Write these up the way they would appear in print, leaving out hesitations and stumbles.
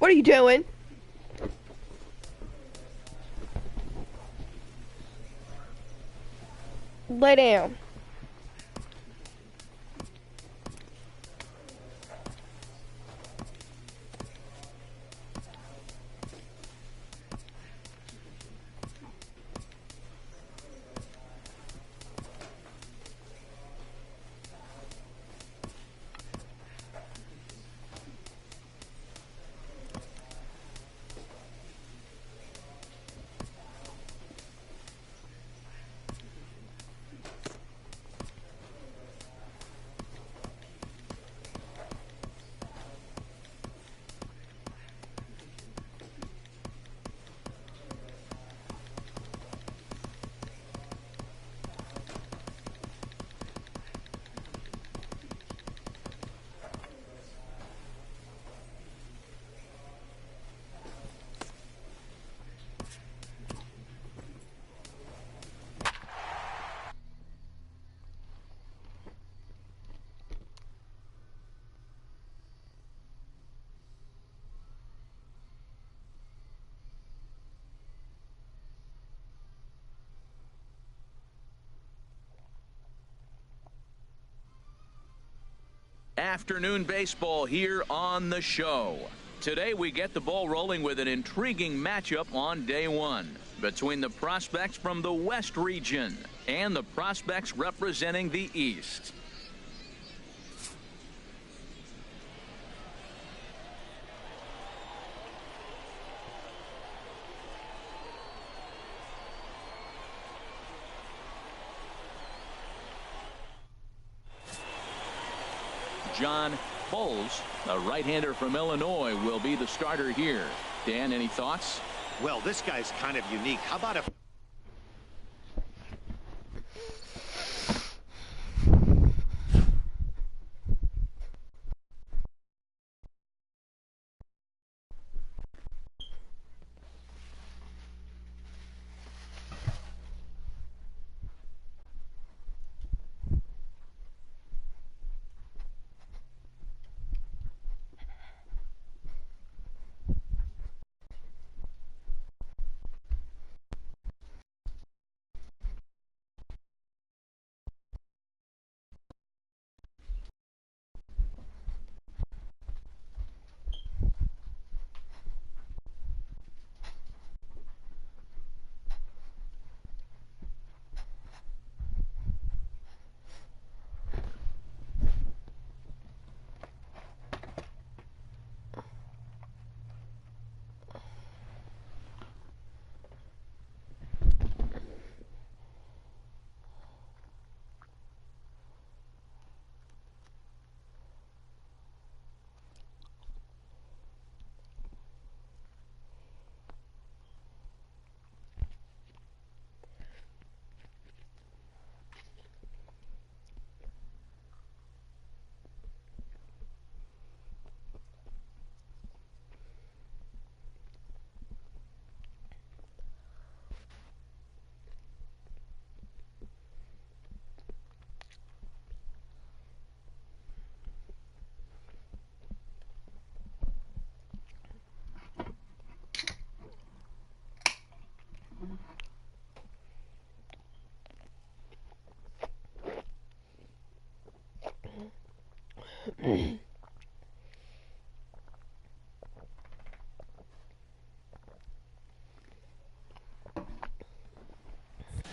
What are you doing? Lay down. Afternoon baseball here on the show. Today we get the ball rolling with an intriguing matchup on day one between the prospects from the West region and the prospects representing the East. John Bowles, a right-hander from Illinois, will be the starter here. Dan, any thoughts? Well, this guy's kind of unique. How about a...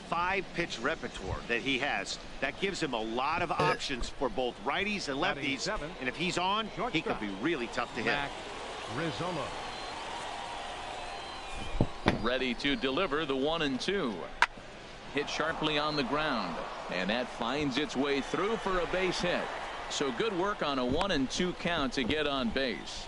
Five-pitch repertoire that he has. That gives him a lot of options for both righties and lefties. And if he's on, he could be really tough to hit. Ready to deliver the 1-2. Hit sharply on the ground, and that finds its way through for a base hit. So good work on a 1-2 count to get on base.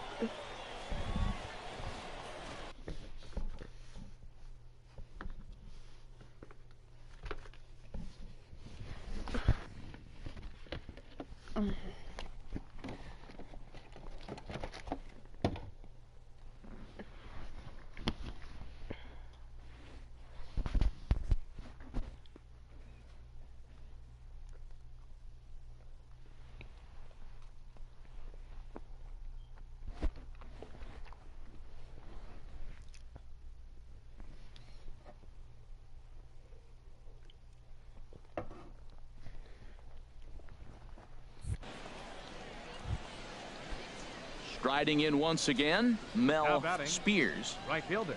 Striding in once again, Mel Spears. Right fielder,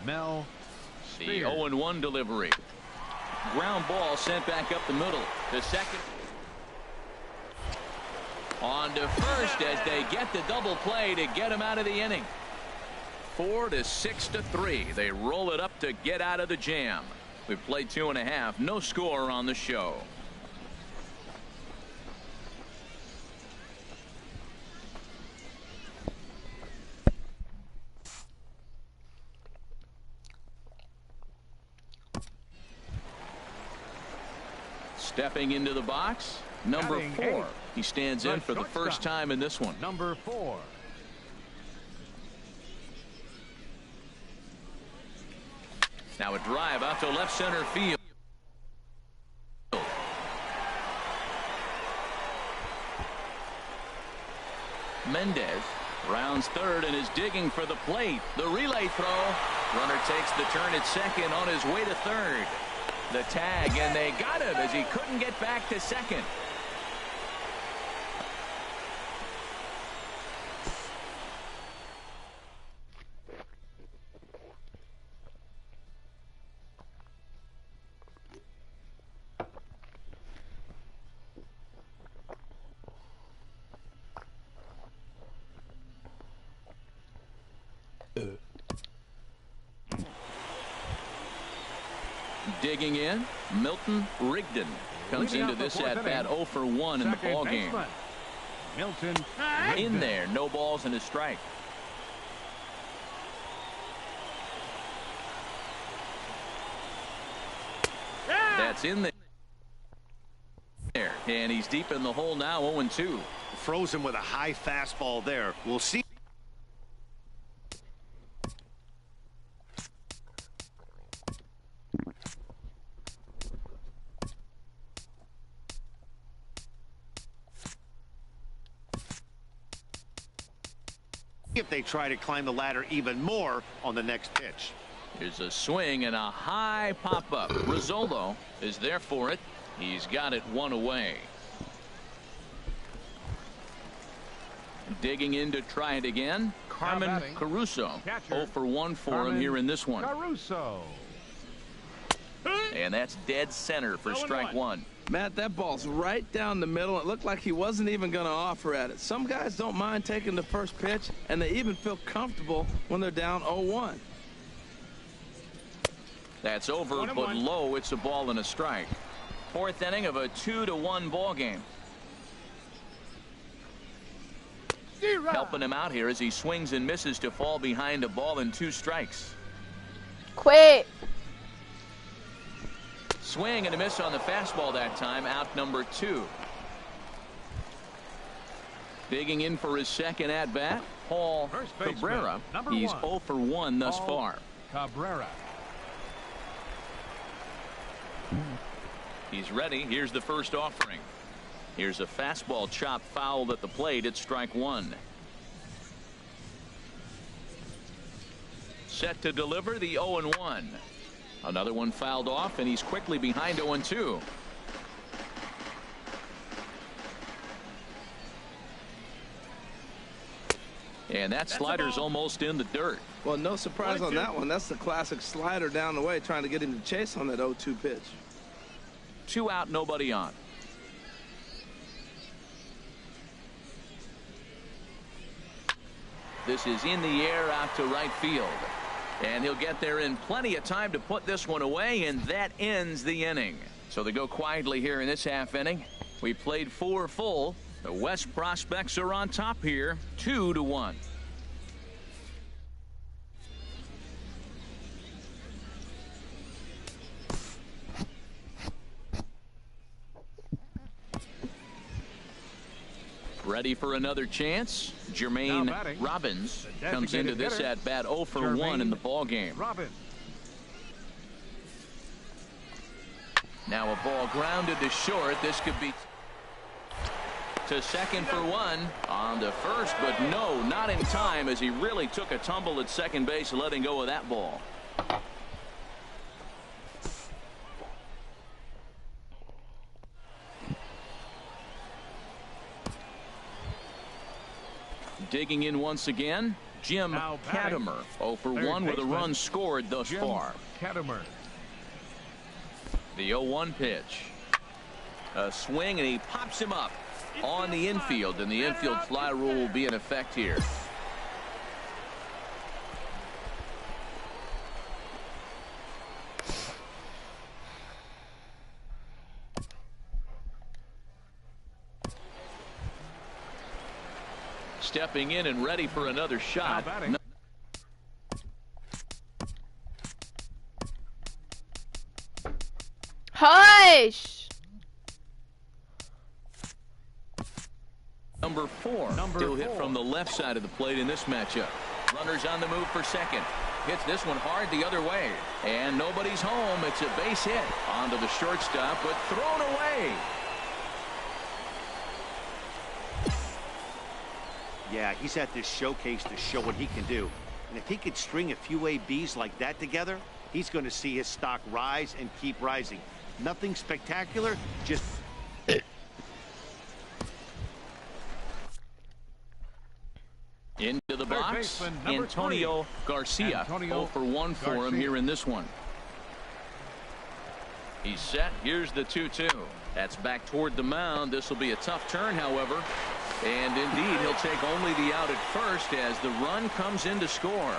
Mel The Spears. 0-1 delivery. Ground ball sent back up the middle. The second. On to first as they get the double play to get him out of the inning. 4-6-3. They roll it up to get out of the jam. We've played 2.5. No score on the show. Stepping into the box, number 4. He stands in for the first time in this one. Number 4. Now a drive out to left center field. Mendez rounds third and is digging for the plate. The relay throw. Runner takes the turn at second on his way to third. The tag, and they got him as he couldn't get back to second. Digging in, Milton Rigdon comes into this at bat 0 for 1 in the ball game. Milton In there, no balls and a strike. That's in there, and he's deep in the hole now. 0-2. Frozen with a high fastball there. We'll see. If they try to climb the ladder even more on the next pitch. Here's a swing and a high pop-up. Rizzolo is there for it. He's got it one away. Digging in to try it again, Carmen Caruso. 0 for 1 for him here in this one. Caruso. And that's dead center for strike 1. Matt, that ball's right down the middle. It looked like he wasn't even going to offer at it. Some guys don't mind taking the first pitch, and they even feel comfortable when they're down 0-1. That's over, but low. It's a ball and a strike. 4th inning of a 2-1 ball game. Helping him out here as he swings and misses to fall behind a ball and 2 strikes. Quit. Swing and a miss on the fastball that time. Out number 2. Digging in for his second at bat, Paul Cabrera. He's 0 for 1 thus far. Cabrera. He's ready. Here's the first offering. Here's a fastball chop fouled at the plate. It's strike 1. Set to deliver the 0-1. Another one fouled off, and he's quickly behind 0-2. And that slider's almost in the dirt. Well, no surprise on that one. That's the classic slider down the way, trying to get him to chase on that 0-2 pitch. 2 out, nobody on. This is in the air out to right field. And he'll get there in plenty of time to put this one away, and that ends the inning. So they go quietly here in this half inning. We played 4 full. The West Prospects are on top here, 2-1. Ready for another chance. Jermaine Robbins comes into this at bat 0 for 1 in the ball game. Now a ball grounded to short. This could be to second for 1. On to first, but no, not in time, as he really took a tumble at second base, letting go of that ball. Digging in once again, Jim Now batting. Katimer. 0 for Third 1 with a baseman, run scored thus Jim far. Katimer. The 0-1 pitch. A swing, and he pops him up on the infield, and the infield fly rule will be in effect here. Stepping in and ready for another shot. Hush! Number 4. Still hit from the left side of the plate in this matchup. Runners on the move for second. Hits this one hard the other way. And nobody's home. It's a base hit. Onto the shortstop, but thrown away. Yeah, he's at this showcase to show what he can do. And if he could string a few ABs like that together, he's going to see his stock rise and keep rising. Nothing spectacular, just... Into the box, Antonio Garcia. 0 for 1 for him here in this one. He's set. Here's the 2-2. That's back toward the mound. This will be a tough turn, however. And indeed, he'll take only the out at first as the run comes in to score.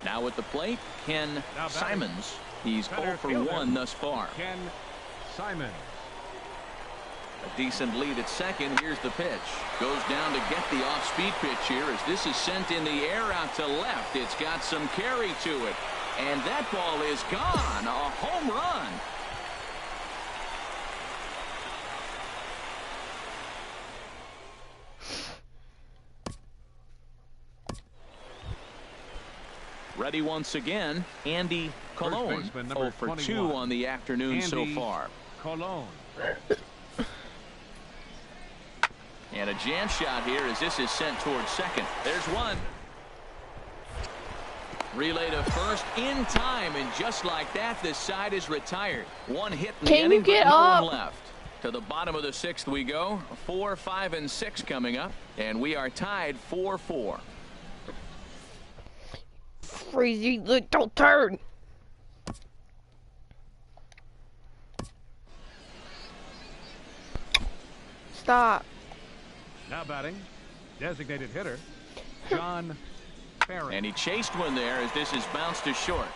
Now at the plate, Ken Simons. He's 0 for 1 thus far. Ken Simons. A decent lead at second. Here's the pitch. Goes down to get the off-speed pitch here as this is sent in the air out to left. It's got some carry to it. And that ball is gone. A home run. Ready once again, Andy Colon. 0 for 2 on the afternoon so far. Colon. And a jam shot here as this is sent towards second. There's one. Relay to first in time, and just like that, this side is retired. One hit in the inning, but no one left. To the bottom of the 6th we go. 4, 5, and 6 coming up, and we are tied 4-4. Freezy, look, don't turn. Stop. Now batting, designated hitter, John Ferry. And he chased one there as this is bounced to short.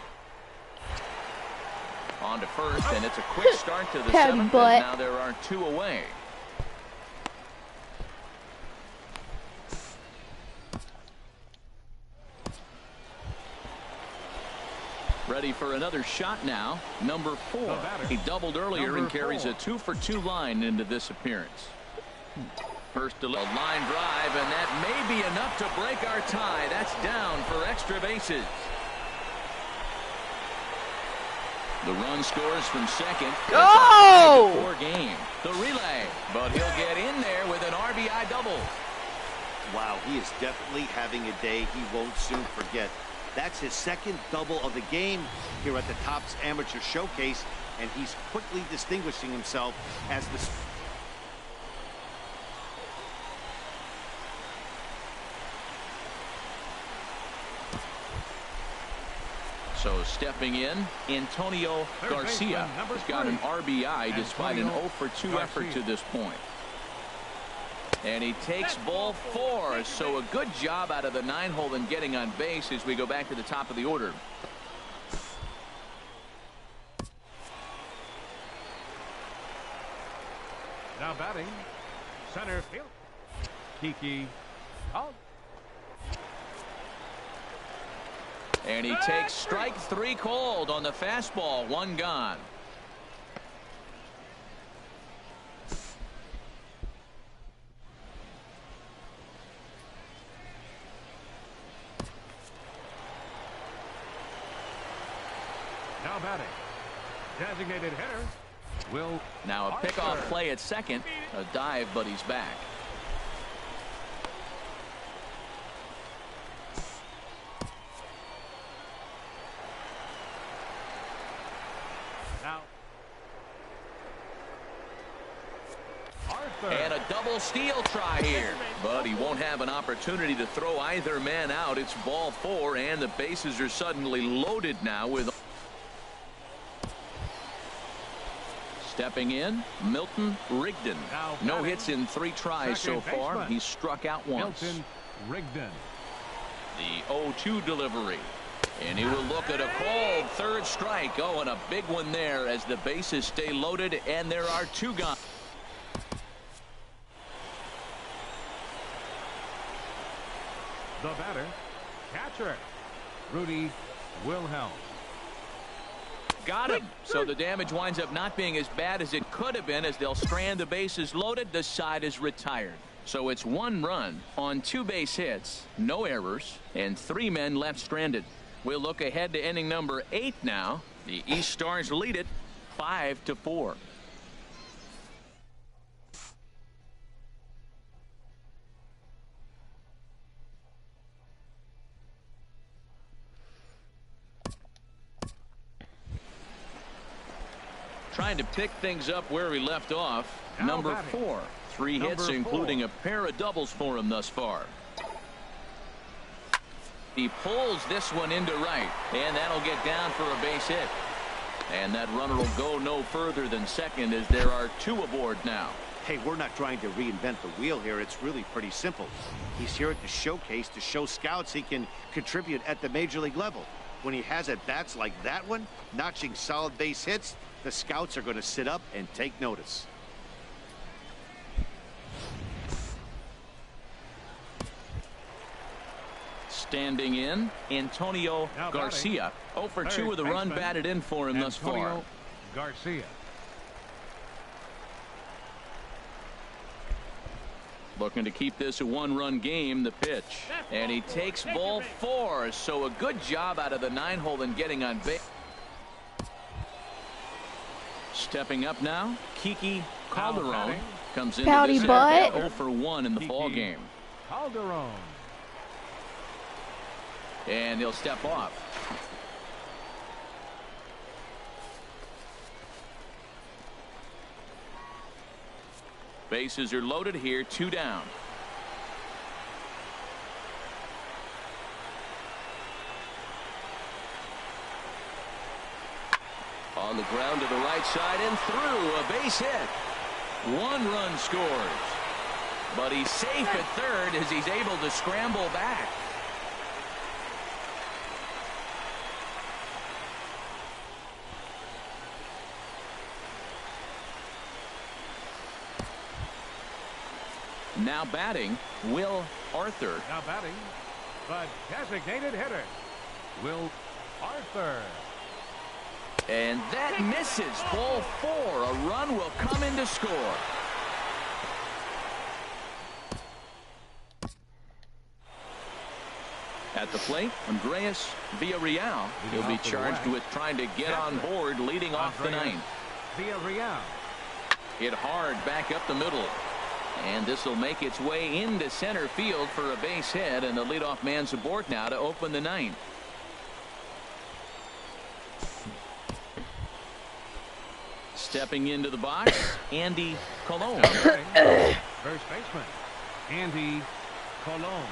On to first, and it's a quick start to the 7th, and now there are 2 away. Ready for another shot now. Number 4. He doubled earlier and carries a 2 for 2 line into this appearance. First a line drive, and that may be enough to break our tie. That's down for extra bases. The run scores from second. Go! 4 game. The relay, but he'll get in there with an RBI double. Wow, he is definitely having a day he won't soon forget. That's his 2nd double of the game here at the Topps Amateur Showcase, and he's quickly distinguishing himself as the... So stepping in, Antonio Garcia has got an RBI despite an 0 for 2 effort to this point. And he takes ball 4, so a good job out of the 9-hole in getting on base as we go back to the top of the order. Now batting, center field, Kiki out. And he takes strike 3 called on the fastball. 1 gone. Now batting, designated hitter, Will. Now a pickoff play at second. A dive, but he's back. And a double steal try here. But he won't have an opportunity to throw either man out. It's ball 4, and the bases are suddenly loaded now with... Stepping in, Milton Rigdon. No hits in 3 tries so far. He's struck out once. Milton Rigdon. The 0-2 delivery. And he will look at a called 3rd strike. Oh, and a big one there as the bases stay loaded, and there are 2 gone. The batter, catcher, Rudy Wilhelm. Got him. So the damage winds up not being as bad as it could have been as they'll strand the bases loaded. The side is retired. So it's 1 run on 2 base hits, no errors, and 3 men left stranded. We'll look ahead to inning number 8 now. The East Stars lead it 5-4. Trying to pick things up where he left off. Number 4. 3 hits, including a pair of doubles for him thus far. He pulls this one into right, and that'll get down for a base hit. And that runner will go no further than second as there are 2 aboard now. Hey, we're not trying to reinvent the wheel here. It's really pretty simple. He's here at the showcase to show scouts he can contribute at the major league level. When he has at-bats like that one, notching solid base hits, the scouts are going to sit up and take notice. Standing in, Antonio Garcia. 0 for 2 with a run batted in for him thus far. Garcia. Looking to keep this a 1-run game. The pitch. And he takes ball 4. So a good job out of the 9-hole in getting on base. Stepping up now, Kiki Calderon comes into Howdy, this butt. 0 for 1 in the ball game. Calderon. And he'll step off. Bases are loaded here, 2 down. On the ground to the right side and through, a base hit. 1 run scores. But he's safe at third as he's able to scramble back. Now batting, Will Arthur. Now batting, the designated hitter, Will Arthur. And that misses. Ball 4. A run will come in to score. At the plate, Andreas Villarreal. He'll be charged with trying to get on board leading off the 9th. Villarreal. Hit hard back up the middle. And this will make its way into center field for a base hit, and the leadoff man's aboard now to open the 9th. Stepping into the box, Andy Colon. First baseman, Andy Colon.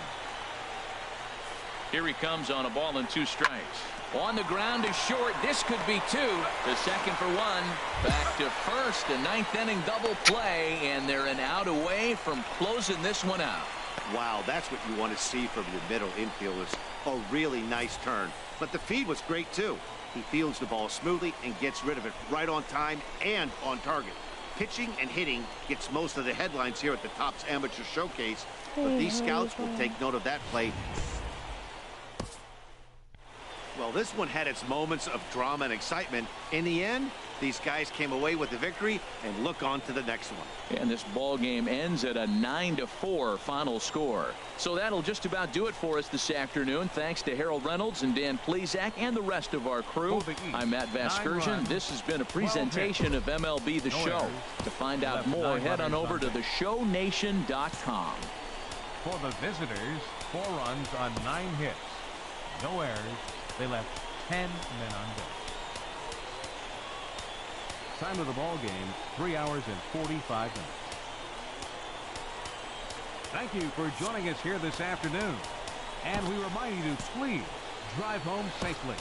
Here he comes on a ball and 2 strikes. On the ground is short. This could be 2. The second for 1. Back to first. A 9th inning double play, and they're an out away from closing this one out. Wow, that's what you want to see from your middle infielders. A really nice turn. But the feed was great, too. He fields the ball smoothly and gets rid of it right on time and on target. Pitching and hitting gets most of the headlines here at the Topps Amateur Showcase, but these scouts will take note of that play. Well, this one had its moments of drama and excitement. In the end, these guys came away with the victory and look on to the next one. And this ball game ends at a 9-4 final score. So that'll just about do it for us this afternoon. Thanks to Harold Reynolds and Dan Plezak and the rest of our crew. I'm Matt Vasgersian. This has been a presentation of MLB The Show. To find out more, head on over to theshownation.com. For the visitors, 4 runs on 9 hits. No errors. They left 10 men on base. Time of the ball game, 3 hours and 45 minutes. Thank you for joining us here this afternoon. And we remind you to please drive home safely.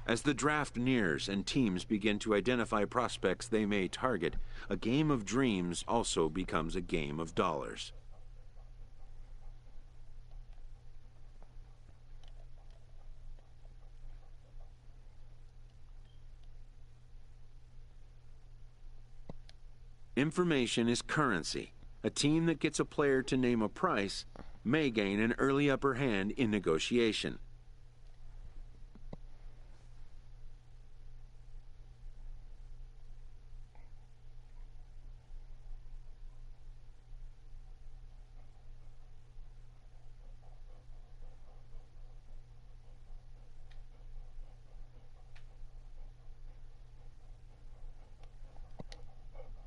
As the draft nears and teams begin to identify prospects they may target, a game of dreams also becomes a game of dollars. Information is currency. A team that gets a player to name a price may gain an early upper hand in negotiation.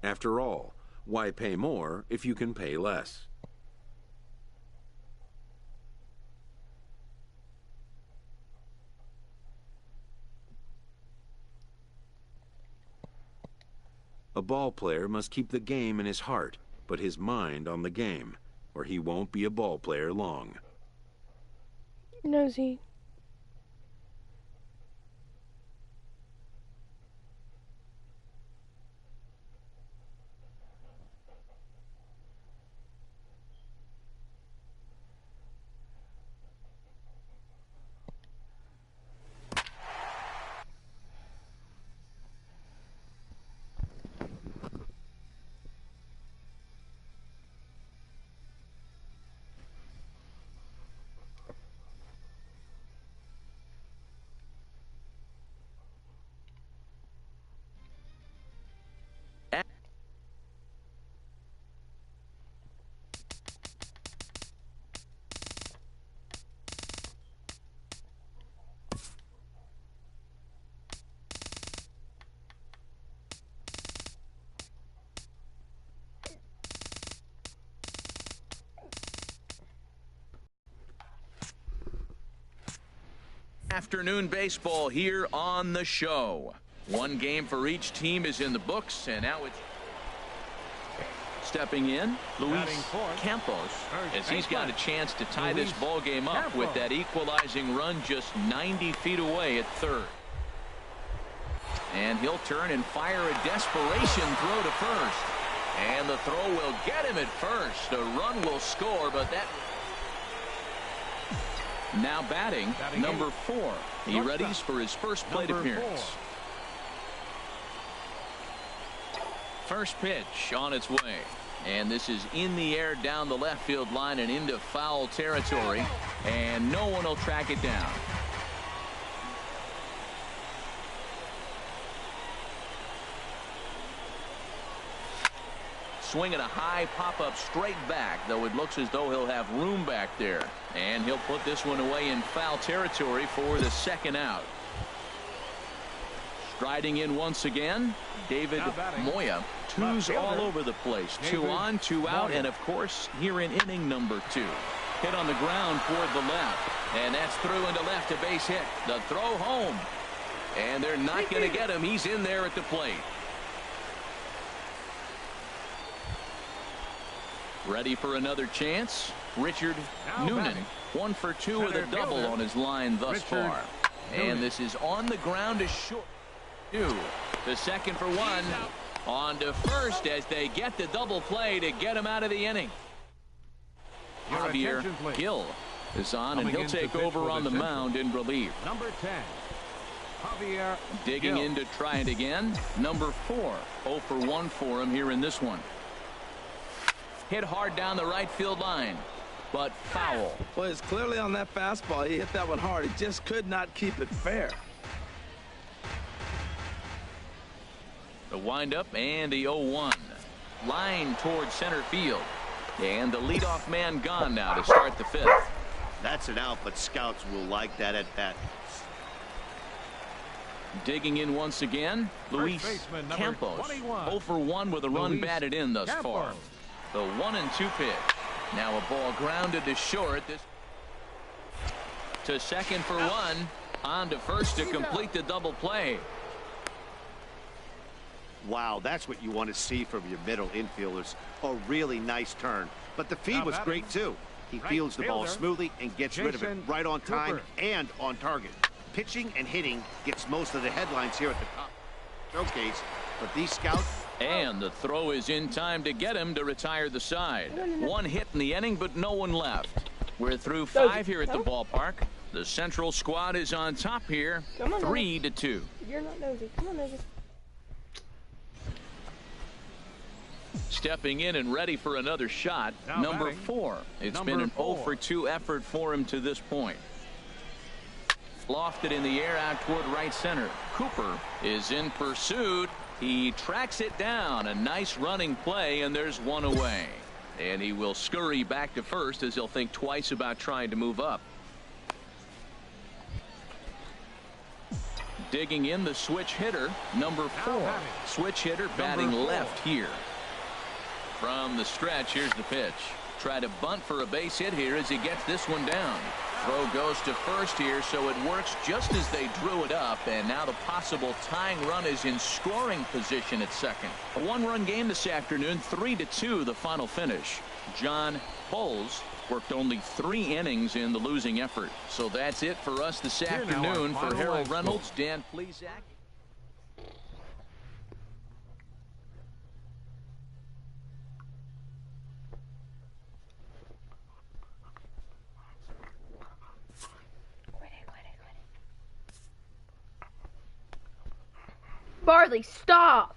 After all, why pay more if you can pay less? A ball player must keep the game in his heart, but his mind on the game, or he won't be a ball player long. Nosy. Afternoon baseball here on the show. One game for each team is in the books, and now it's stepping in Luis Campos, as he's got a chance to tie this ball game up with that equalizing run just 90 feet away at third. And he'll turn and fire a desperation throw to first, and the throw will get him at first. A run will score, but that now batting number 4. He readies for his first plate appearance. First pitch on its way, and this is in the air down the left field line and into foul territory, and no one will track it down. Swinging a high pop-up straight back, though it looks as though he'll have room back there. And he'll put this one away in foul territory for the second out. Striding in once again, David Moya. Twos all over the place. 2 on, 2 out, and of course, here in inning number 2. Hit on the ground toward the left, and that's through into left, a base hit. The throw home, and they're not going to get him. He's in there at the plate. Ready for another chance. Richard Noonan, 1 for 2 with a double on his line thus far. And this is on the ground to short. 2. The second for 1. On to first as they get the double play to get him out of the inning. Javier Gill is on, and he'll take over on the mound in relief. Number 10, Javier Digging Gill. in to try it again. Number 4. 0 for 1 for him here in this one. Hit hard down the right field line, but foul. Well, it's clearly on that fastball. He hit that one hard. He just could not keep it fair. The windup and the 0-1. Line towards center field. And the leadoff man gone now to start the 5th. That's an out, but scouts will like that at bat. Digging in once again, Luis baseman, number Campos. 21. 0 for 1 with a run Luis batted in thus far. Campos. The 1-2 pitch. Now a ball grounded to short. This to second for 1. On to first to complete the double play. Wow, that's what you want to see from your middle infielders. A really nice turn. But the feed was great, too. He fields the ball smoothly and gets rid of it Jason right on time Cooper. and on target. Pitching and hitting gets most of the headlines here at the top showcase. But these scouts... And the throw is in time to get him to retire the side. 1 hit in the inning, but no one left. We're through 5 here at the ballpark. The Central squad is on top here, 3-2. You're not nosy. Come on, nosy. Stepping in and ready for another shot, Now number batting, 4. It's number been an 0 4. for 2 effort for him to this point. Lofted in the air out toward right center. Cooper is in pursuit. He tracks it down. A nice running play, and there's 1 away. And he will scurry back to first as he'll think twice about trying to move up. Digging in the switch hitter, number 4. batting, Switch hitter number batting 4. left here. From the stretch, here's the pitch. Try to bunt for a base hit here as he gets this one down. Throw goes to first here, so it works just as they drew it up, and now the possible tying run is in scoring position at second. A 1-run game this afternoon, 3-2 the final finish. John Poles worked only 3 innings in the losing effort. So that's it for us this Here now, afternoon. our For final Harold line Reynolds, Dan Plesac. Barley, stop!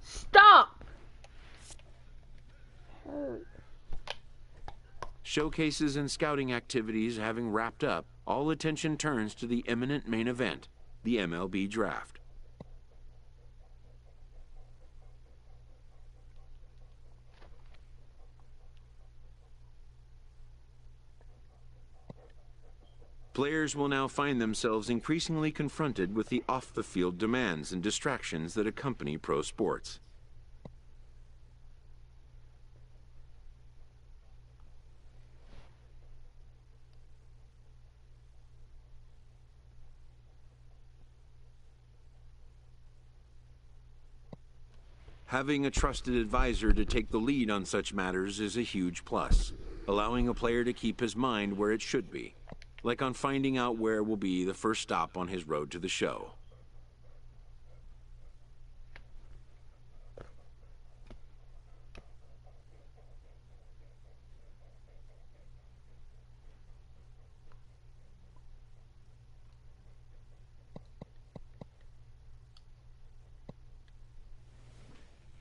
Stop! Showcases and scouting activities having wrapped up, all attention turns to the imminent main event, the MLB Draft. Players will now find themselves increasingly confronted with the off-the-field demands and distractions that accompany pro sports. Having a trusted advisor to take the lead on such matters is a huge plus, allowing a player to keep his mind where it should be, like on finding out where will be the first stop on his road to the show.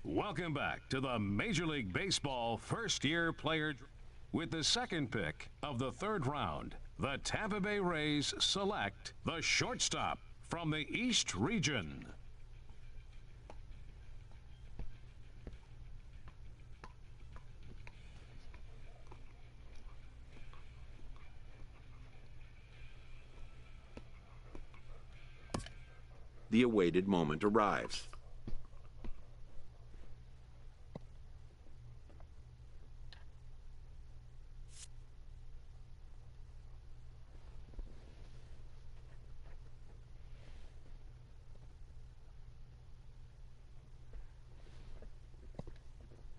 Welcome back to the Major League Baseball first-year player. With the second pick of the 3rd round, the Tampa Bay Rays select the shortstop from the East region. The awaited moment arrives.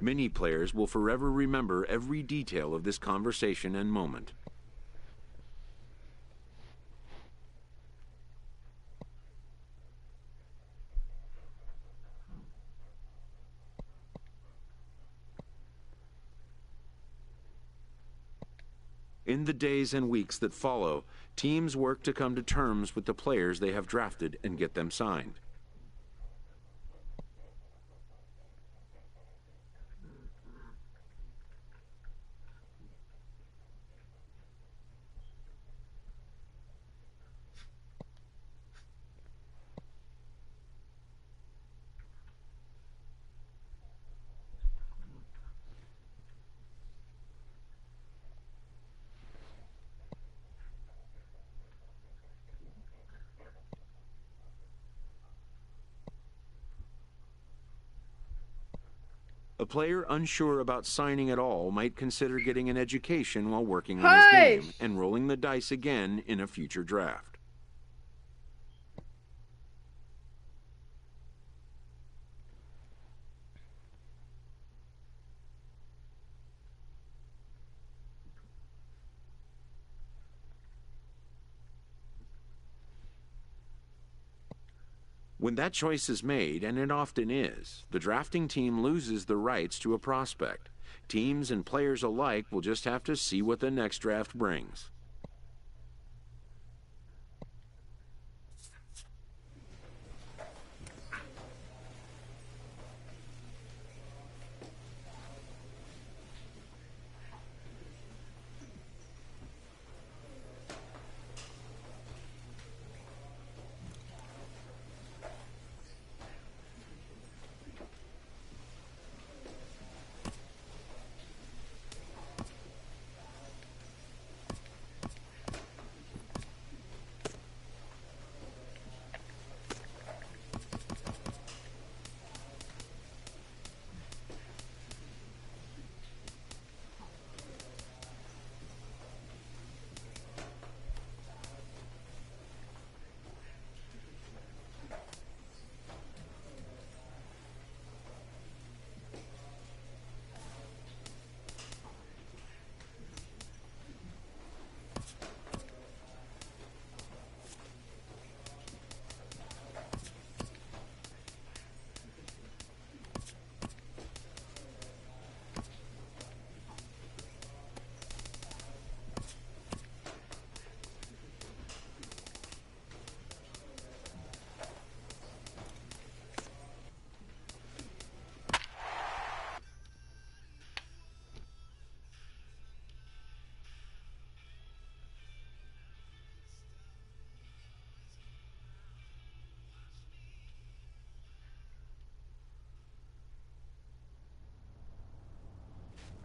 Many players will forever remember every detail of this conversation and moment. In the days and weeks that follow, teams work to come to terms with the players they have drafted and get them signed. A player unsure about signing at all might consider getting an education while working on his game and rolling the dice again in a future draft. When that choice is made, and it often is, the drafting team loses the rights to a prospect. Teams and players alike will just have to see what the next draft brings.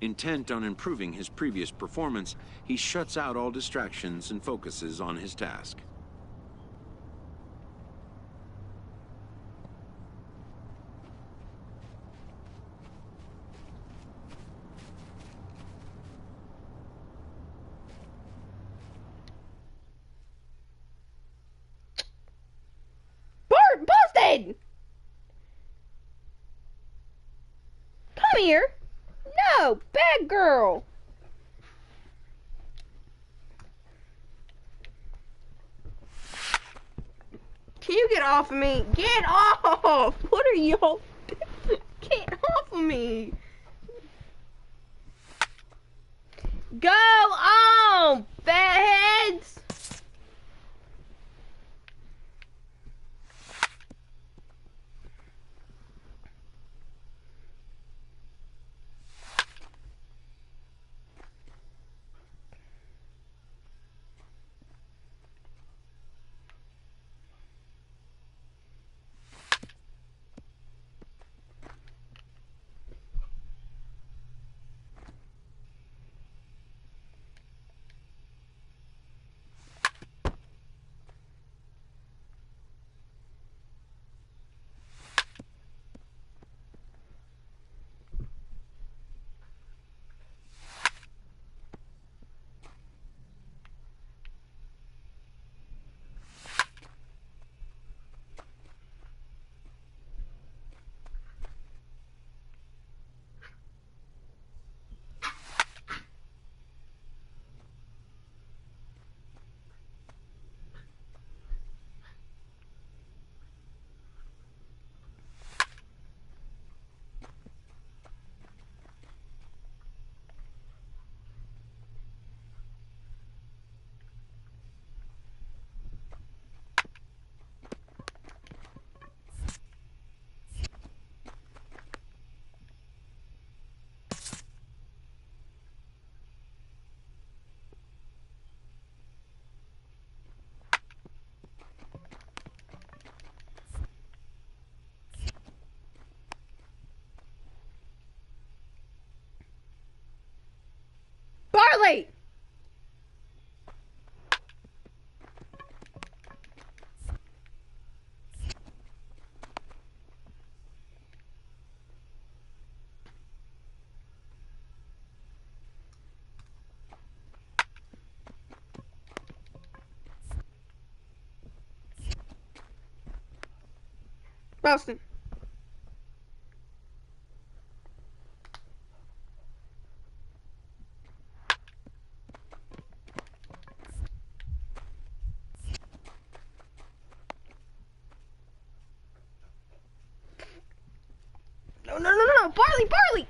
Intent on improving his previous performance, he shuts out all distractions and focuses on his task. Busted! Come here. No, bad girl. Can you get off of me? Get off! What are y'all? Get off of me! Go on, fatheads! Boston. No. Barley.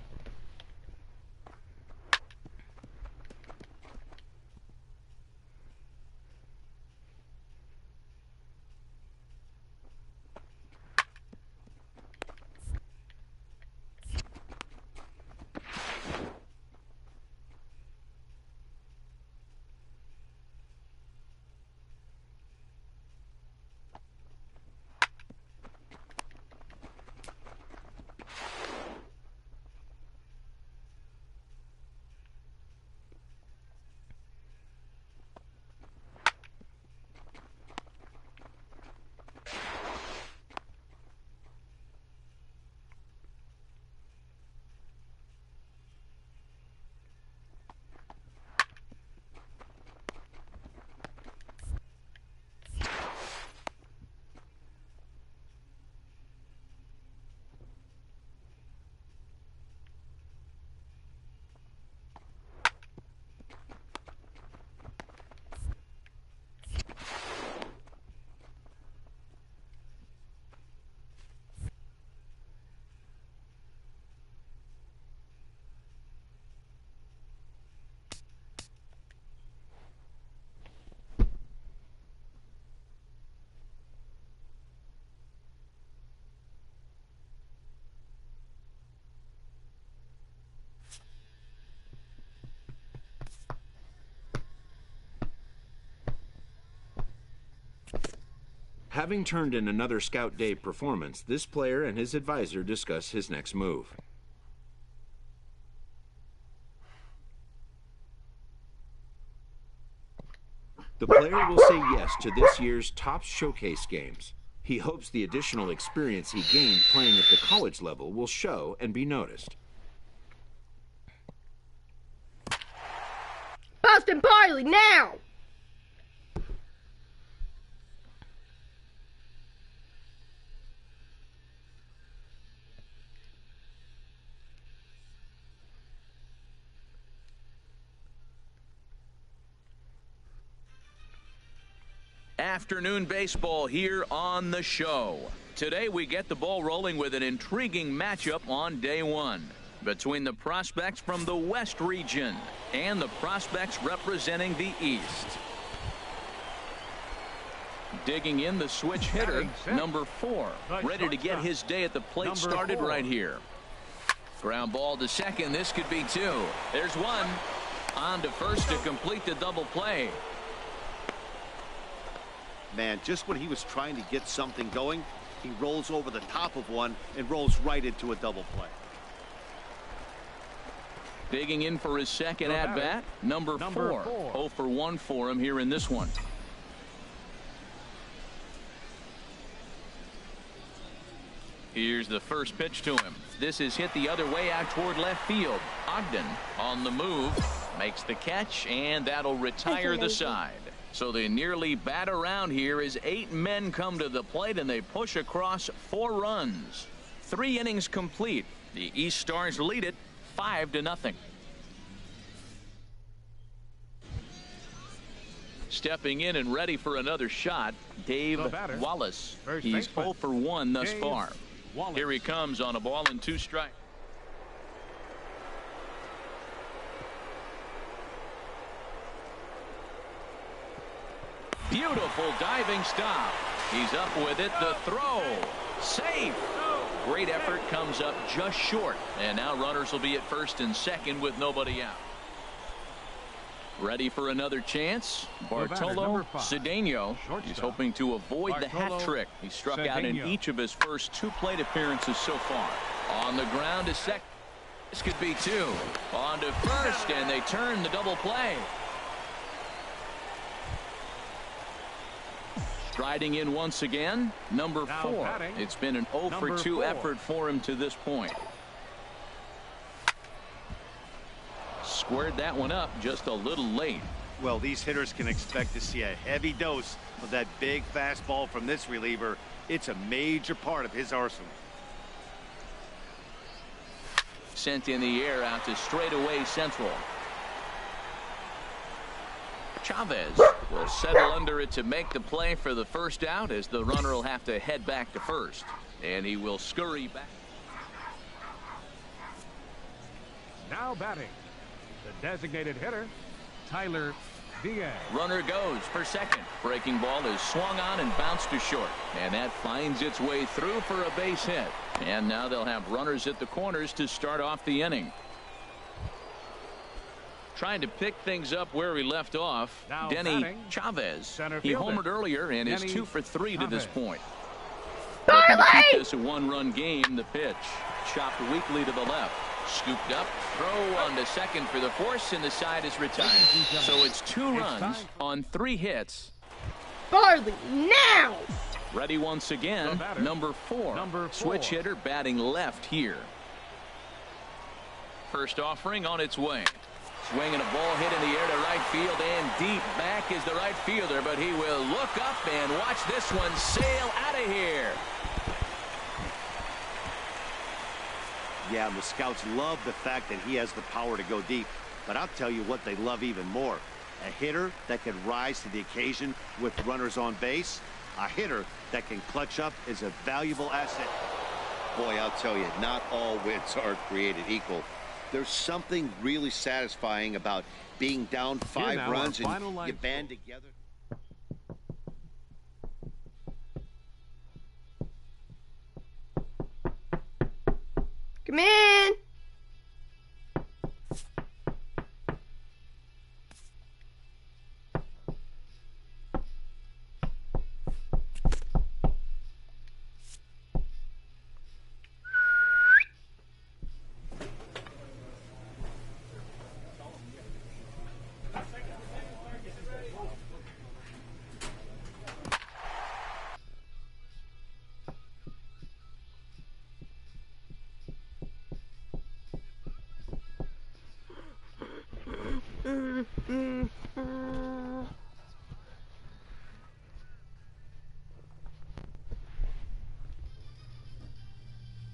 Having turned in another Scout Day performance, this player and his advisor discuss his next move. The player will say yes to this year's top showcase games. He hopes the additional experience he gained playing at the college level will show and be noticed. Boston Barley, now! Afternoon baseball here on the show. Today we get the ball rolling with an intriguing matchup on day one between the prospects from the West region and the prospects representing the East. Digging in the switch hitter, number 4, ready to get his day at the plate started right here. Ground ball to second. This could be 2. There's 1. On to first to complete the double play. Man, just when he was trying to get something going, he rolls over the top of one and rolls right into a double play. Digging in for his second at-bat, number 4. 0 for 1 for him here in this one. Here's the first pitch to him. This is hit the other way out toward left field. Ogden on the move, makes the catch, and that'll retire the side. So they nearly bat around here as 8 men come to the plate and they push across 4 runs. 3 innings complete. The East Stars lead it 5-0. Stepping in and ready for another shot, Dave Wallace. He's 0 for 1 thus far. Here he comes on a ball and 2 strikes. Beautiful diving stop. He's up with it. The throw. Safe. Great effort, comes up just short. And now runners will be at first and second with nobody out. Ready for another chance. Bartolo Cedeno. He's hoping to avoid the hat trick. He struck out in each of his first 2 plate appearances so far. On the ground to second. This could be 2. On to first, and they turn the double play. Striding in once again, number 4. It's been an 0 for 2 effort for him to this point. Squared that one up just a little late. Well, these hitters can expect to see a heavy dose of that big fastball from this reliever. It's a major part of his arsenal. Sent in the air out to straightaway central. Chavez will settle under it to make the play for the first out, as the runner will have to head back to first. And he will scurry back. Now batting, the designated hitter, Tyler Diaz. Runner goes for second. Breaking ball is swung on and bounced to short. And that finds its way through for a base hit. And now they'll have runners at the corners to start off the inning. Trying to pick things up where we left off. Now Denny batting, Chavez. fielder, He homered earlier and is Denny 2 for 3 to this Chavez. point. Looking to keep this a one-run game. The pitch chopped weakly to the left. Scooped up, throw on to second for the force, and the side is retired. So it's 2 runs on 3 hits. Barley, now! Ready once again, batter, number 4. Switch hitter batting left here. First offering on its way. Swinging a ball hit in the air to right field, and deep back is the right fielder, but he will look up and watch this one sail out of here. Yeah, and the scouts love the fact that he has the power to go deep. But I'll tell you what they love even more. A hitter that can rise to the occasion with runners on base. A hitter that can clutch up is a valuable asset. Boy, I'll tell you, not all wins are created equal. There's something really satisfying about being down 5 runs and you band together. Come in.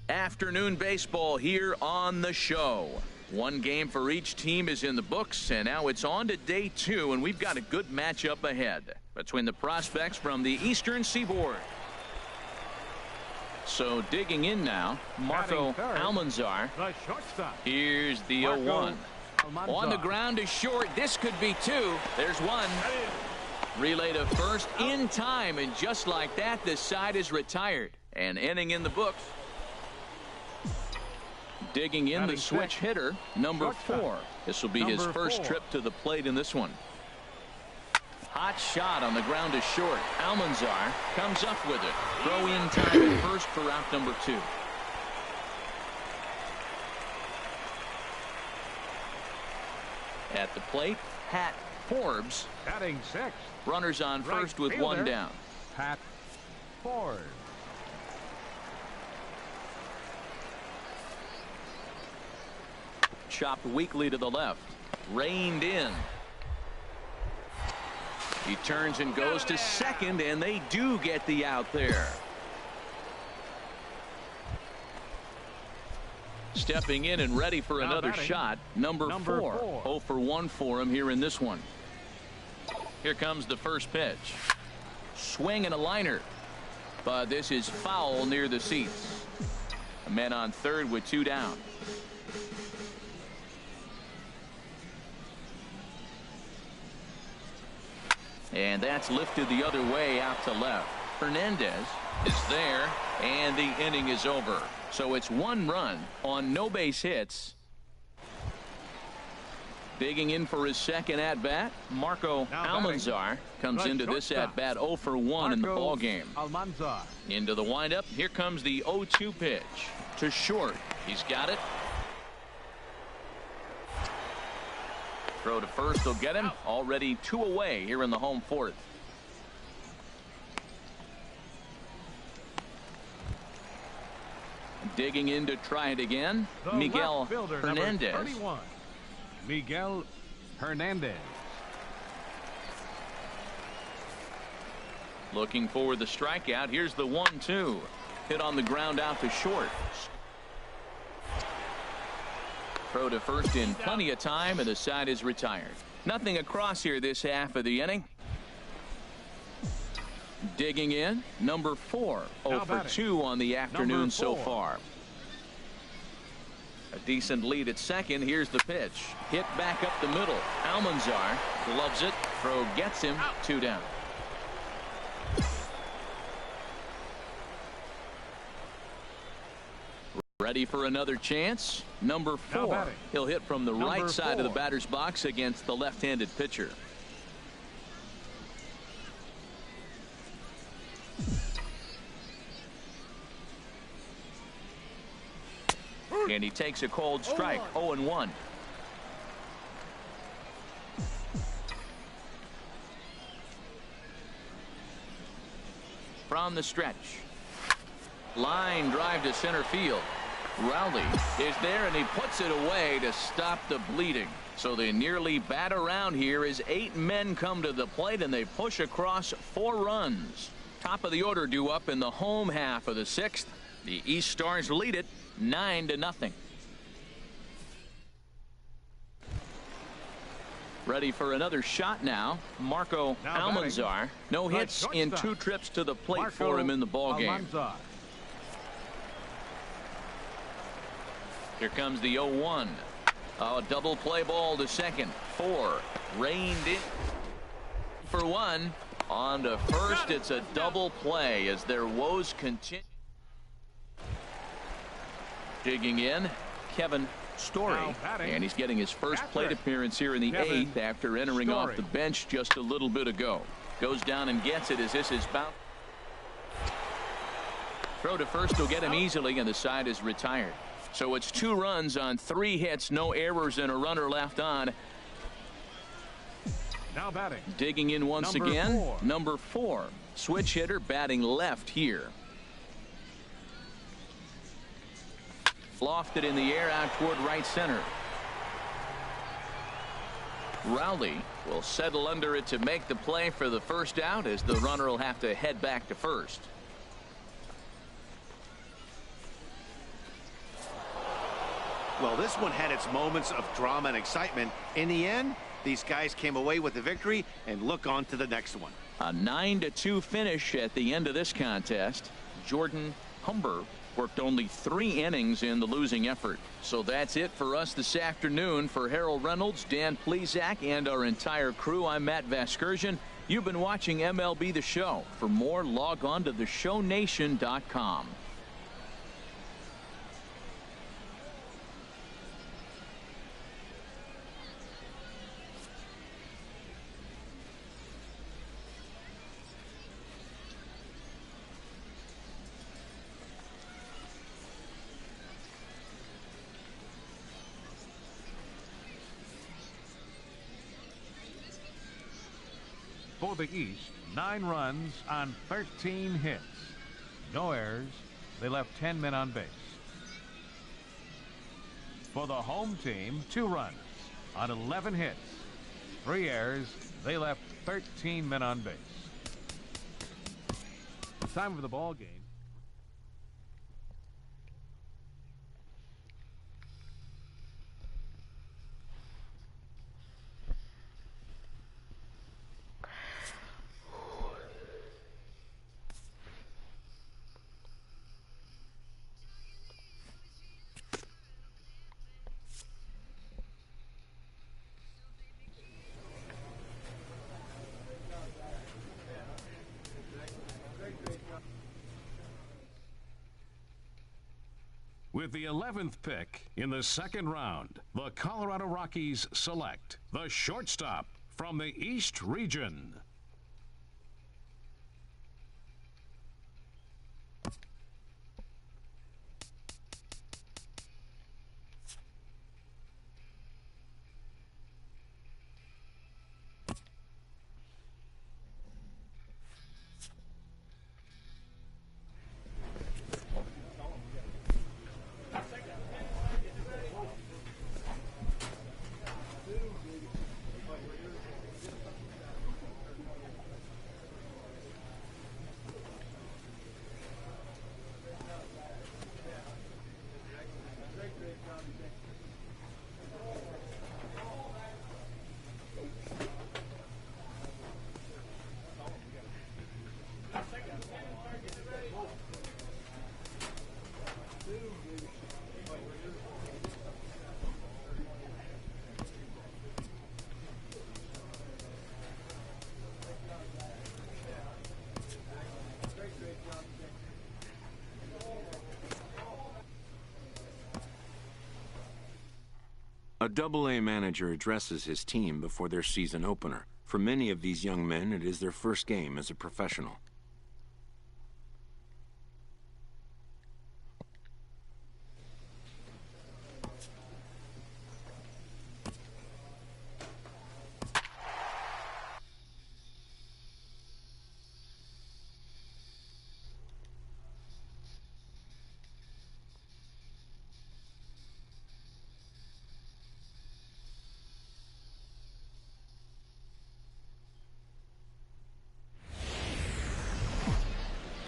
Afternoon baseball here on the show. 1 game for each team is in the books, and now it's on to day 2, and we've got a good matchup ahead between the prospects from the Eastern Seaboard. So digging in now, Marco Almanzar. The shortstop. Here's the 0-1. On the ground is short. This could be 2. There's 1. Relay to first in time, and just like that, the side is retired. An inning in the books. Digging in the switch hitter, number 4. This will be his first trip to the plate in this one. Hot shot on the ground is short. Almanzar comes up with it. Throw in time at first for out number 2. At the plate, Pat Forbes. Batting 6th. Runners on first with 1 down. Pat Forbes. Chopped weakly to the left. Reined in. He turns and goes to second, and they do get the out there. Stepping in and ready for another shot, number 4. 0 for 1 for him here in this one. Here comes the first pitch. Swing and a liner. But this is foul near the seats. A man on third with 2 down. And that's lifted the other way out to left. Hernandez is there, and the inning is over. So it's 1 run on no base hits. Digging in for his second at-bat, Marco Almanzar comes into this at-bat 0 for 1 in the ball game. Almanzar. Into the windup. Here comes the 0-2 pitch to short. He's got it. Throw to first will get him. Already 2 away here in the home 4th. Digging in to try it again, The Miguel left fielder, Hernandez. number 31, Miguel Hernandez. Looking for the strikeout. Here's the 1-2. Hit on the ground out to short. Throw to first in plenty of time, and the side is retired. Nothing across here this half of the inning. Digging in, number 4. 0 for 2 on the afternoon so far. A decent lead at second. Here's the pitch. Hit back up the middle. Almanzar gloves it. Throw gets him. 2 down. Ready for another chance. Number 4. He'll hit from the right side of the batter's box against the left-handed pitcher. And he takes a cold strike. 0-1. From the stretch. Line drive to center field. Rowley is there, and he puts it away to stop the bleeding. So they nearly bat around here as 8 men come to the plate, and they push across 4 runs. Top of the order due up in the home half of the 6th. The East Stars lead it 9-0. Ready for another shot now. Marco Almanzar. No hits in 2 trips to the plate for him in the ballgame. Here comes the 0-1. A double play ball to second. 4 reined in for 1. On to first. It's a double play as their woes continue. Digging in, Kevin Story, and he's getting his first plate appearance here in the 8th after entering off the bench just a little bit ago. Goes down and gets it as this is bound. Throw to first will get him easily, and the side is retired. So it's 2 runs on 3 hits, no errors, and a runner left on. Now batting. Digging in once again, number 4. Switch hitter batting left here. Lofted in the air out toward right center. Rowley will settle under it to make the play for the first out, as the runner will have to head back to first. Well, this one had its moments of drama and excitement. In the end, these guys came away with the victory, and look on to the next one. A 9-2 finish at the end of this contest. Jordan Humber worked only 3 innings in the losing effort. So that's it for us this afternoon. For Harold Reynolds, Dan Plesac, and our entire crew, I'm Matt Vasgersian. You've been watching MLB The Show. For more, log on to theshownation.com. For the East, 9 runs on 13 hits. No errors. They left 10 men on base. For the home team, 2 runs on 11 hits. 3 errors. They left 13 men on base. Time for the ball game. With the 11th pick in the 2nd round, the Colorado Rockies select the shortstop from the East region. A Double-A manager addresses his team before their season opener. For many of these young men, it is their first game as a professional.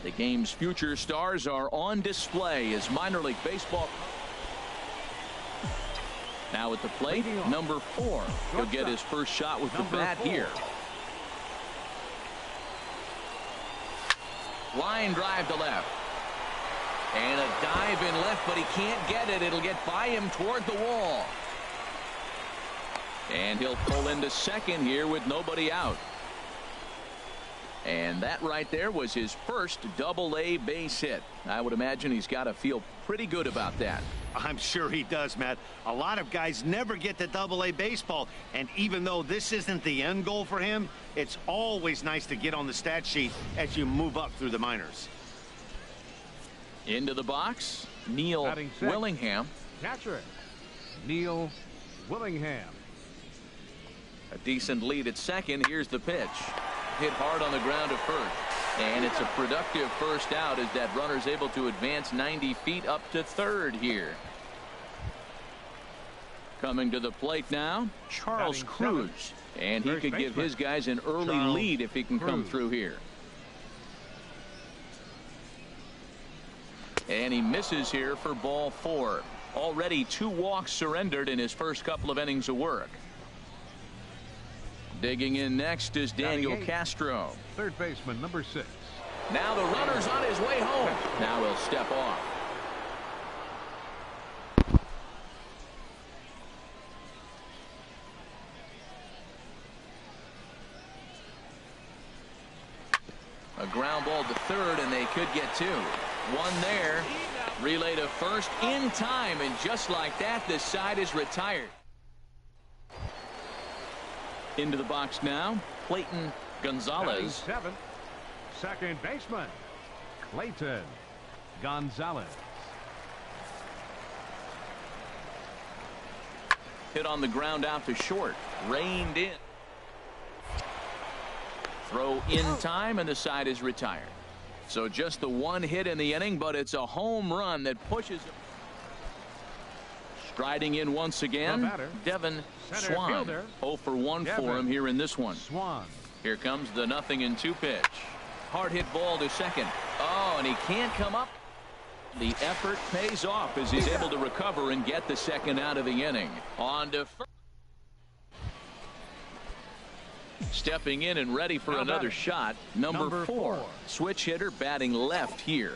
The game's future stars are on display as minor league baseball. Now at the plate, number 4. He'll get his first shot with the bat here. Line drive to left. And a dive in left, but he can't get it. It'll get by him toward the wall. And he'll pull into second here with nobody out. And that right there was his first Double-A base hit. I would imagine he's got to feel pretty good about that. I'm sure he does, Matt. A lot of guys never get to Double-A baseball, and even though this isn't the end goal for him, it's always nice to get on the stat sheet as you move up through the minors. Into the box, Neil Willingham. Catcher, Neil Willingham. A decent lead at second. Here's the pitch. Hit hard on the ground to first. And it's a productive first out as that runner's able to advance 90 feet up to third here. Coming to the plate now, Charles Cruz. And he could give his guys an early lead if he can come through here. And he misses here for ball 4. Already 2 walks surrendered in his first couple of innings of work. Digging in next is Daniel Castro. Third baseman, number 6. Now the runner's on his way home. Now he'll step off. A ground ball to third, and they could get 2. One there. Relay to first in time, and just like that, this side is retired. Into the box now, Clayton Gonzalez. 7. Second baseman, Clayton Gonzalez. Hit on the ground out to short. Reined in. Throw in time, and the side is retired. So just the 1 hit in the inning, but it's a home run that pushes him. Striding in once again, Devin Swan. 0 for 1 for him here in this one. Here comes the 0-2 pitch. Hard hit ball to second. Oh, and he can't come up. The effort pays off as he's able to recover and get the second out of the inning. On to first. Stepping in and ready for another shot, number 4. Switch hitter batting left here.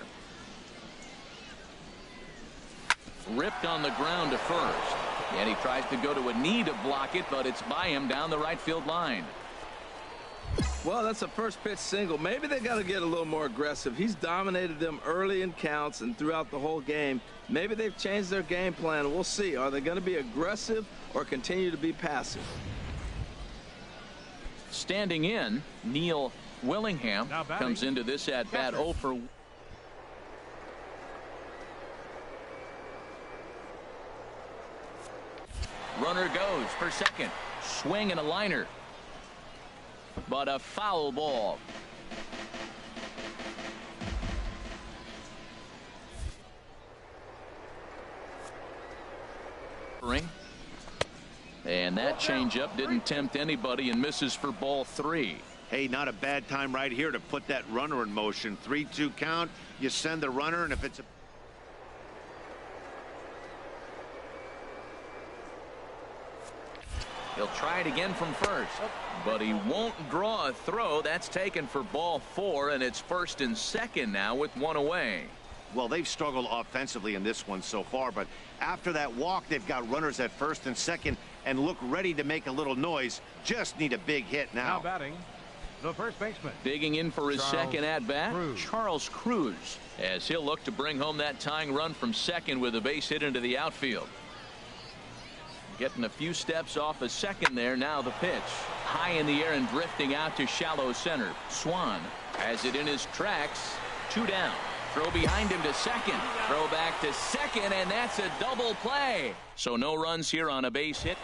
Ripped on the ground to first. And he tries to go to a knee to block it, but it's by him down the right field line. Well, that's a first pitch single. Maybe they got to get a little more aggressive. He's dominated them early in counts and throughout the whole game. Maybe they've changed their game plan. We'll see. Are they going to be aggressive or continue to be passive? Standing in, Neil Willingham comes into this at bat 0 for 1. Runner goes for second. Swing and a liner. But a foul ball. And that changeup didn't tempt anybody and misses for ball 3. Hey, not a bad time right here to put that runner in motion. 3-2 count. You send the runner, and if it's a he'll try it again from first, but he won't draw a throw. That's taken for ball 4, and it's first and second now with 1 away. Well, they've struggled offensively in this one so far, but after that walk, they've got runners at first and second and look ready to make a little noise. Just need a big hit now. Now batting, the first baseman. Digging in for his second at-bat, Charles Cruz, as he'll look to bring home that tying run from second with a base hit into the outfield. Getting a few steps off a second there. Now the pitch. High in the air and drifting out to shallow center. Swan has it in his tracks. 2 down. Throw behind him to second. Throw back to second, and that's a double play. So no runs here on a base hit.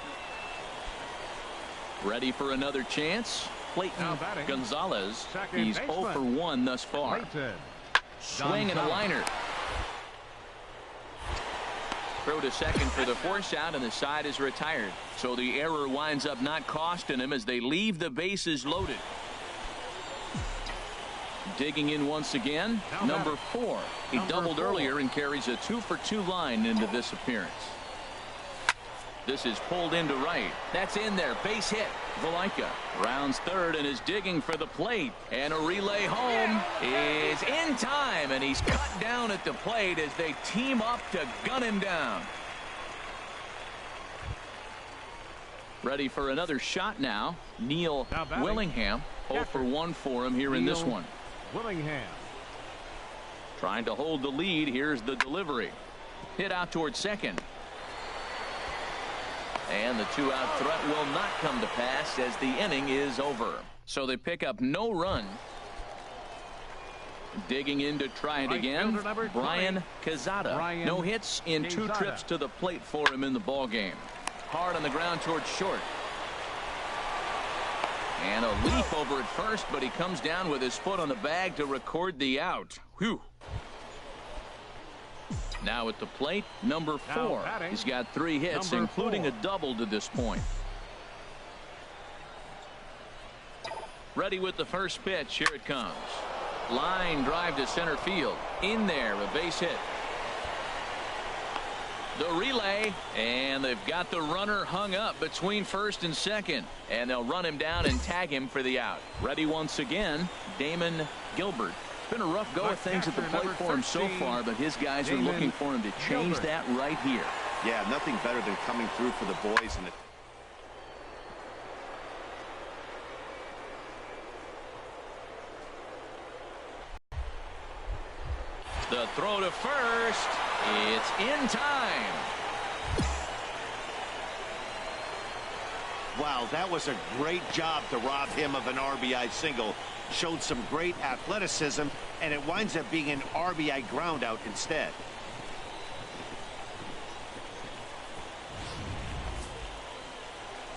Ready for another chance. Clayton Gonzalez. He's 0 for 1 thus far. Swing and a liner. Throw to second for the force out, and the side is retired. So the error winds up not costing him as they leave the bases loaded. Digging in once again, number 4. He doubled earlier and carries a 2 for 2 line into this appearance. This is pulled into right. That's in there. Base hit. Valaika rounds third and is digging for the plate. And a relay home is in time, and he's cut down at the plate as they team up to gun him down. Ready for another shot now. Neil Willingham. 0 for 1 for him here in this one. Willingham trying to hold the lead. Here's the delivery. Hit out towards second. And the 2-out threat will not come to pass as the inning is over. So they pick up no run. Digging in to try it again. Brian Cazada. No hits in 2 trips to the plate for him in the ball game. Hard on the ground towards short. And a leap over at first, but he comes down with his foot on the bag to record the out. Whew. Now at the plate, number 4. He's got 3 hits, including a double to this point. Ready with the first pitch. Here it comes. Line drive to center field. In there, a base hit. The relay, and they've got the runner hung up between first and second, and they'll run him down and tag him for the out. Ready once again, Damon Gilbert. It's been a rough go of things at the plate for him so far, but his guys are looking for him to change that right here. Yeah, nothing better than coming through for the boys. And the throw to first. It's in time. wow, that was a great job to rob him of an RBI single. Showed some great athleticism, and it winds up being an RBI ground out instead.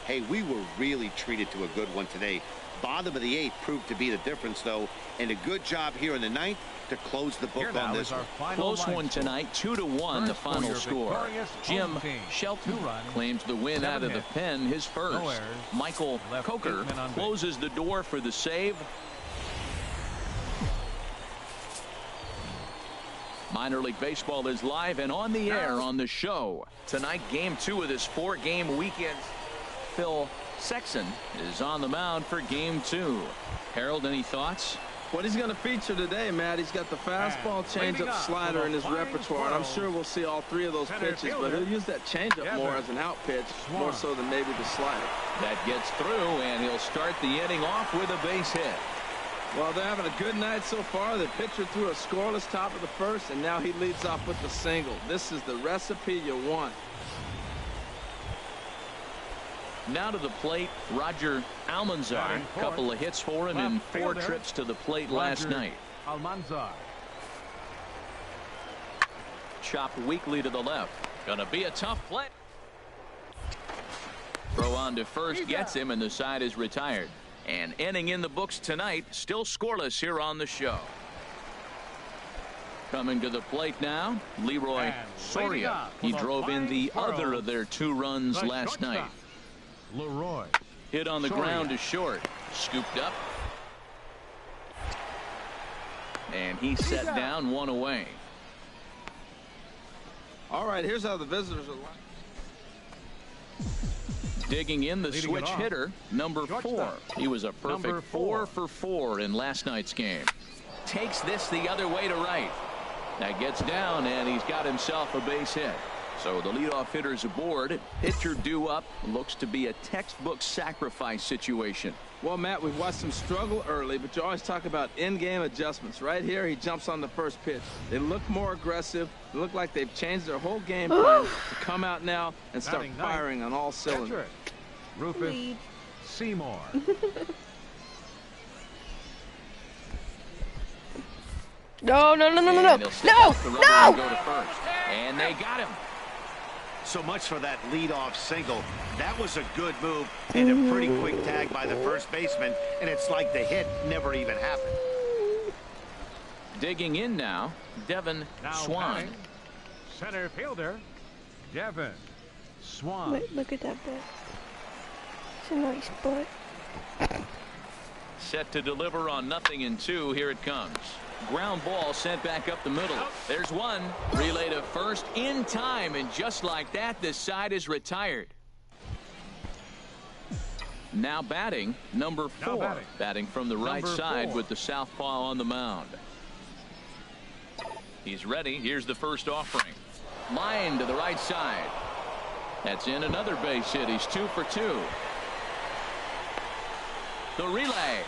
Hey, we were really treated to a good one today. Bottom of the 8th proved to be the difference, though, and a good job here in the 9th to close the book on this one. Close one tonight, 2-1 the final score. Jim Shelton claims the win out of the pen, his first. Michael Coker closes the door for the save. Minor League Baseball is live and on the air on the show. Tonight, game 2 of this 4-game weekend. Phil Sexton is on the mound for game 2. Harold, any thoughts? What he's going to feature today, Matt, he's got the fastball, changeup, slider in his repertoire, and I'm sure we'll see all 3 of those pitches, but he'll use that changeup more as an out pitch, more so than maybe the slider. That gets through, and he'll start the inning off with a base hit. Well, they're having a good night so far. The pitcher threw a scoreless top of the first, and now he leads off with the single. This is the recipe you want. Now to the plate, Roger Almanzar. A couple of hits for him in 4 trips to the plate last night. Almanzar. Chopped weakly to the left. Gonna be a tough play. Throw on to first, gets him, and the side is retired. An inning in the books tonight, still scoreless here on the show. Coming to the plate now, Leroy Soria. He drove in the other of their 2 runs last night. Leroy. Hit on the ground to short. Scooped up. And he set down 1 away. All right, here's how the visitors are. Digging in, the switch hitter, number 4. He was a perfect 4 for 4 in last night's game. Takes this the other way to right. That gets down, and he's got himself a base hit. So the leadoff hitter's aboard. Pitcher due up. Looks to be a textbook sacrifice situation. Well, Matt, we've watched him struggle early, but you always talk about in-game adjustments. Right here, he jumps on the first pitch. They look more aggressive. They look like they've changed their whole game plan to come out now and start firing on all cylinders. Rufus Seymour. No. And they'll step off the rubber and go to first. And they got him. So much for that leadoff single. That was a good move and a pretty quick tag by the first baseman, and it's like the hit never even happened. Digging in now, Devin Swan. Batting, center fielder, Devin Swan. Wait, look at that butt. It's a nice butt. Set to deliver on 0-2. Here it comes. Ground ball sent back up the middle. There's one. Relay to first in time, and just like that, this side is retired. Now batting, number 4. Batting from the right side with the southpaw on the mound. He's ready. Here's the first offering. Line to the right side. That's in another base hit. He's 2 for 2. The relay,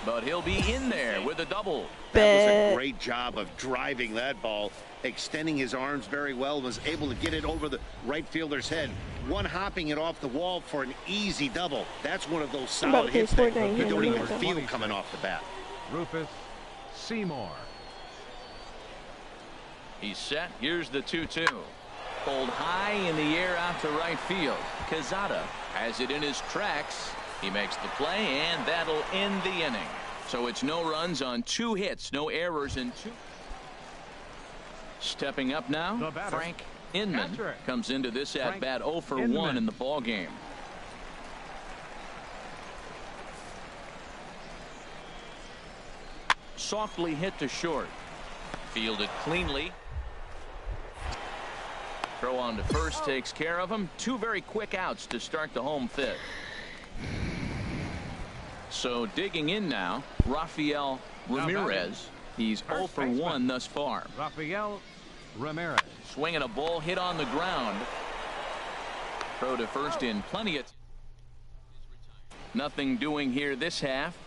but he'll be in there with a double. That was a great job of driving that ball, extending his arms very well, was able to get it over the right fielder's head. One hopping it off the wall for an easy double. That's one of those solid hits that you don't even feel coming off the bat. Rufus Seymour. He's set. Here's the 2-2. Pulled high in the air out to right field. Quezada has it in his tracks. He makes the play, and that'll end the inning. So it's no runs on 2 hits, no errors in 2. Stepping up now, Frank Inman comes into this at bat 0 for 1 in the ball game. Softly hit to short. Fielded cleanly. Throw on to first takes care of him. 2 very quick outs to start the home 5th. So digging in now, Rafael Ramirez. He's 0 for 1 thus far. Rafael Ramirez. Swinging a ball hit on the ground. Throw to first in plenty of. Nothing doing here this half.